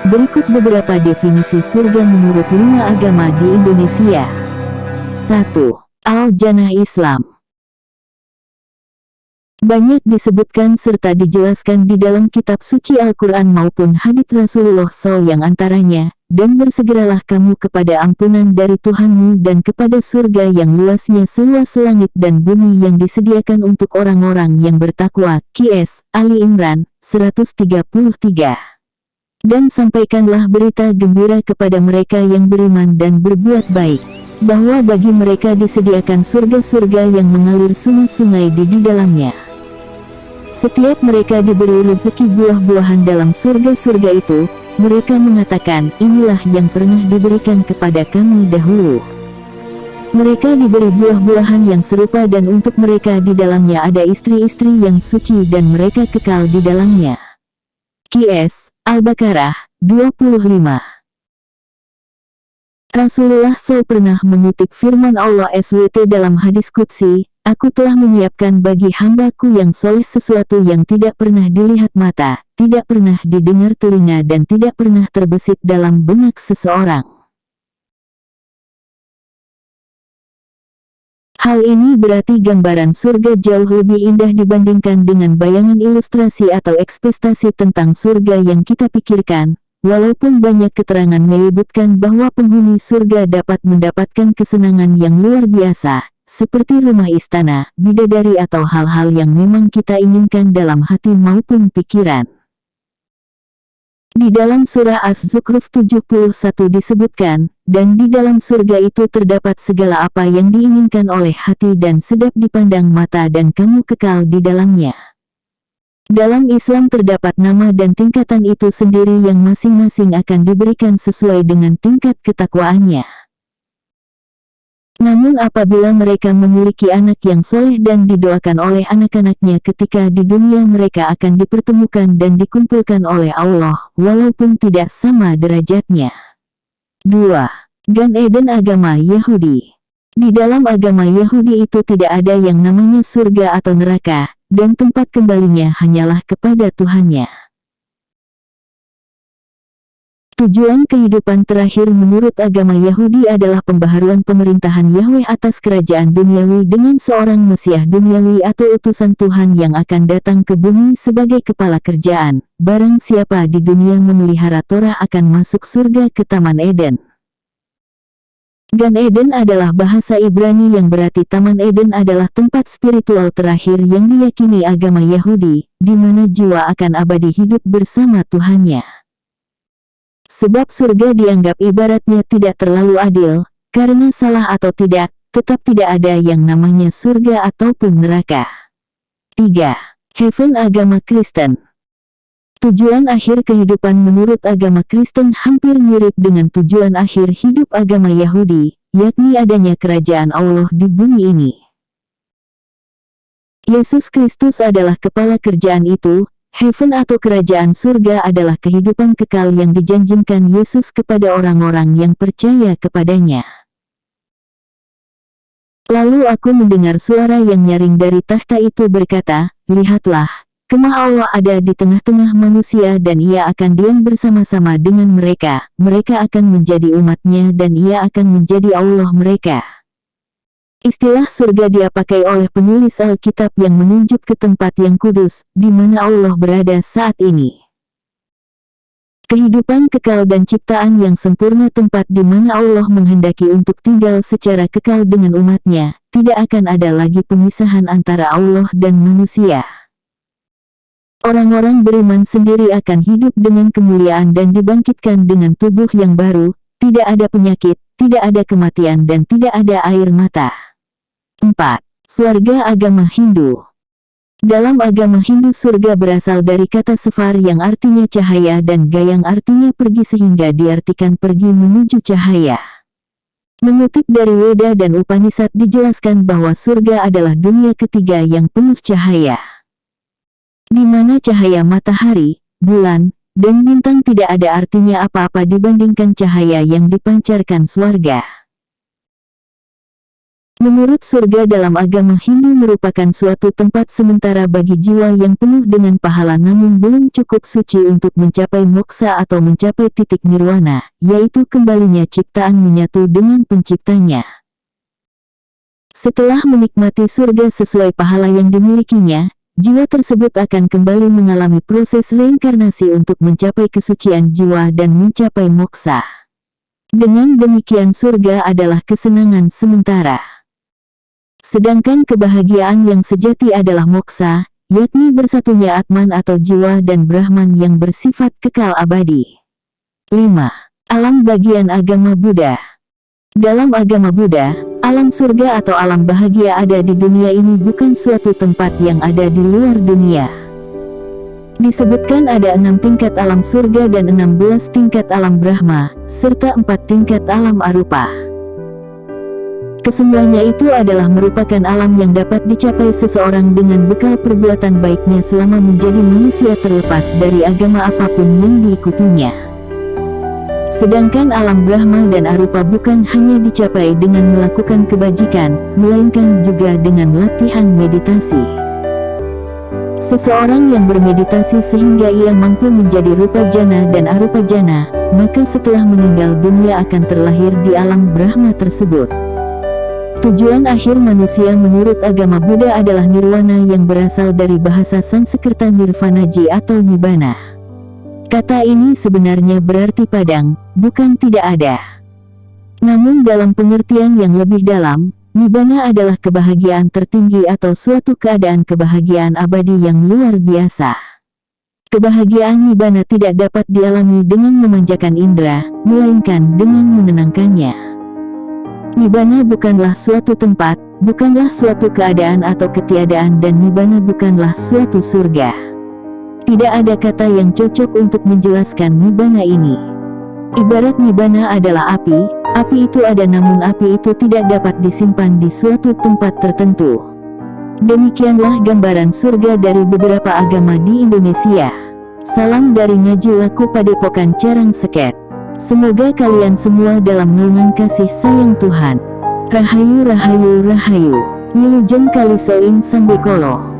Berikut beberapa definisi surga menurut 5 agama di Indonesia. 1. Al-Jannah Islam. Banyak disebutkan serta dijelaskan di dalam kitab suci Al-Quran maupun hadits Rasulullah SAW yang antaranya, dan bersegeralah kamu kepada ampunan dari Tuhanmu dan kepada surga yang luasnya seluas langit dan bumi yang disediakan untuk orang-orang yang bertakwa. QS, Ali Imran, 133. Dan sampaikanlah berita gembira kepada mereka yang beriman dan berbuat baik, bahwa bagi mereka disediakan surga-surga yang mengalir sungai-sungai di dalamnya. Setiap mereka diberi rezeki buah-buahan dalam surga-surga itu, mereka mengatakan, inilah yang pernah diberikan kepada kami dahulu. Mereka diberi buah-buahan yang serupa dan untuk mereka di dalamnya ada istri-istri yang suci dan mereka kekal di dalamnya. QS, Al-Baqarah, 25. Rasulullah SAW pernah mengutip firman Allah SWT dalam hadis qudsi, aku telah menyiapkan bagi hambaku yang soleh sesuatu yang tidak pernah dilihat mata, tidak pernah didengar telinga dan tidak pernah terbesit dalam benak seseorang. Hal ini berarti gambaran surga jauh lebih indah dibandingkan dengan bayangan ilustrasi atau ekspektasi tentang surga yang kita pikirkan. Walaupun banyak keterangan menyebutkan bahwa penghuni surga dapat mendapatkan kesenangan yang luar biasa, seperti rumah istana, bidadari atau hal-hal yang memang kita inginkan dalam hati maupun pikiran. Di dalam surah Az-Zukhruf 71 disebutkan, dan di dalam surga itu terdapat segala apa yang diinginkan oleh hati dan sedap dipandang mata dan kamu kekal di dalamnya. Dalam Islam terdapat nama dan tingkatan itu sendiri yang masing-masing akan diberikan sesuai dengan tingkat ketakwaannya. Namun apabila mereka memiliki anak yang soleh dan didoakan oleh anak-anaknya ketika di dunia mereka akan dipertemukan dan dikumpulkan oleh Allah, walaupun tidak sama derajatnya. 2. Gan Eden agama Yahudi. Di dalam agama Yahudi itu tidak ada yang namanya surga atau neraka, dan tempat kembalinya hanyalah kepada Tuhannya. Tujuan kehidupan terakhir menurut agama Yahudi adalah pembaharuan pemerintahan Yahweh atas kerajaan duniawi dengan seorang Mesias duniawi atau utusan Tuhan yang akan datang ke bumi sebagai kepala kerjaan. Barang siapa di dunia memelihara Torah akan masuk surga ke Taman Eden. Gan Eden adalah bahasa Ibrani yang berarti Taman Eden adalah tempat spiritual terakhir yang diyakini agama Yahudi, di mana jiwa akan abadi hidup bersama Tuhannya. Sebab surga dianggap ibaratnya tidak terlalu adil, karena salah atau tidak, tetap tidak ada yang namanya surga ataupun neraka. 3. Heaven agama Kristen. Tujuan akhir kehidupan menurut agama Kristen hampir mirip dengan tujuan akhir hidup agama Yahudi, yakni adanya kerajaan Allah di bumi ini. Yesus Kristus adalah kepala kerjaan itu. Heaven atau kerajaan surga adalah kehidupan kekal yang dijanjikan Yesus kepada orang-orang yang percaya kepadanya. Lalu aku mendengar suara yang nyaring dari takhta itu berkata, lihatlah, kemah Allah ada di tengah-tengah manusia dan ia akan diam bersama-sama dengan mereka. Mereka akan menjadi umatnya dan ia akan menjadi Allah mereka. Istilah surga dipakai oleh penulis Alkitab yang menunjuk ke tempat yang kudus, di mana Allah berada saat ini. Kehidupan kekal dan ciptaan yang sempurna tempat di mana Allah menghendaki untuk tinggal secara kekal dengan umatnya, tidak akan ada lagi pemisahan antara Allah dan manusia. Orang-orang beriman sendiri akan hidup dengan kemuliaan dan dibangkitkan dengan tubuh yang baru, tidak ada penyakit, tidak ada kematian dan tidak ada air mata. 4. Swarga agama Hindu. Dalam agama Hindu surga berasal dari kata sfar yang artinya cahaya dan gayang artinya pergi sehingga diartikan pergi menuju cahaya. Mengutip dari Weda dan Upanishad dijelaskan bahwa surga adalah dunia ketiga yang penuh cahaya, di mana cahaya matahari, bulan, dan bintang tidak ada artinya apa-apa dibandingkan cahaya yang dipancarkan swarga. Menurut surga dalam agama Hindu merupakan suatu tempat sementara bagi jiwa yang penuh dengan pahala namun belum cukup suci untuk mencapai moksa atau mencapai titik nirwana, yaitu kembalinya ciptaan menyatu dengan penciptanya. Setelah menikmati surga sesuai pahala yang dimilikinya, jiwa tersebut akan kembali mengalami proses reinkarnasi untuk mencapai kesucian jiwa dan mencapai moksa. Dengan demikian surga adalah kesenangan sementara. Sedangkan kebahagiaan yang sejati adalah moksa, yakni bersatunya Atman atau jiwa dan Brahman yang bersifat kekal abadi. 5. Alam bagian agama Buddha. Dalam agama Buddha, alam surga atau alam bahagia ada di dunia ini bukan suatu tempat yang ada di luar dunia. Disebutkan ada 6 tingkat alam surga dan 16 tingkat alam Brahma, serta 4 tingkat alam arupa. Kesemuanya itu adalah merupakan alam yang dapat dicapai seseorang dengan bekal perbuatan baiknya selama menjadi manusia terlepas dari agama apapun yang diikutinya. Sedangkan alam Brahma dan arupa bukan hanya dicapai dengan melakukan kebajikan, melainkan juga dengan latihan meditasi. Seseorang yang bermeditasi sehingga ia mampu menjadi rupa jana dan arupa jana, maka setelah meninggal dunia akan terlahir di alam Brahma tersebut. Tujuan akhir manusia menurut agama Buddha adalah nirwana yang berasal dari bahasa Sanskerta nirvanaji atau nibbana. Kata ini sebenarnya berarti padang, bukan tidak ada. Namun dalam pengertian yang lebih dalam, nibbana adalah kebahagiaan tertinggi atau suatu keadaan kebahagiaan abadi yang luar biasa. Kebahagiaan nibbana tidak dapat dialami dengan memanjakan indera, melainkan dengan menenangkannya. Nibbana bukanlah suatu tempat, bukanlah suatu keadaan atau ketiadaan dan nibbana bukanlah suatu surga. Tidak ada kata yang cocok untuk menjelaskan nibbana ini. Ibarat nibbana adalah api, api itu ada namun api itu tidak dapat disimpan di suatu tempat tertentu. Demikianlah gambaran surga dari beberapa agama di Indonesia. Salam dari Ngaji Laku Padepokan Carang Seket. Semoga kalian semua dalam naungan kasih sayang Tuhan. Rahayu Rahayu Rahayu. Wilujeng Kalisoing Sambekolo.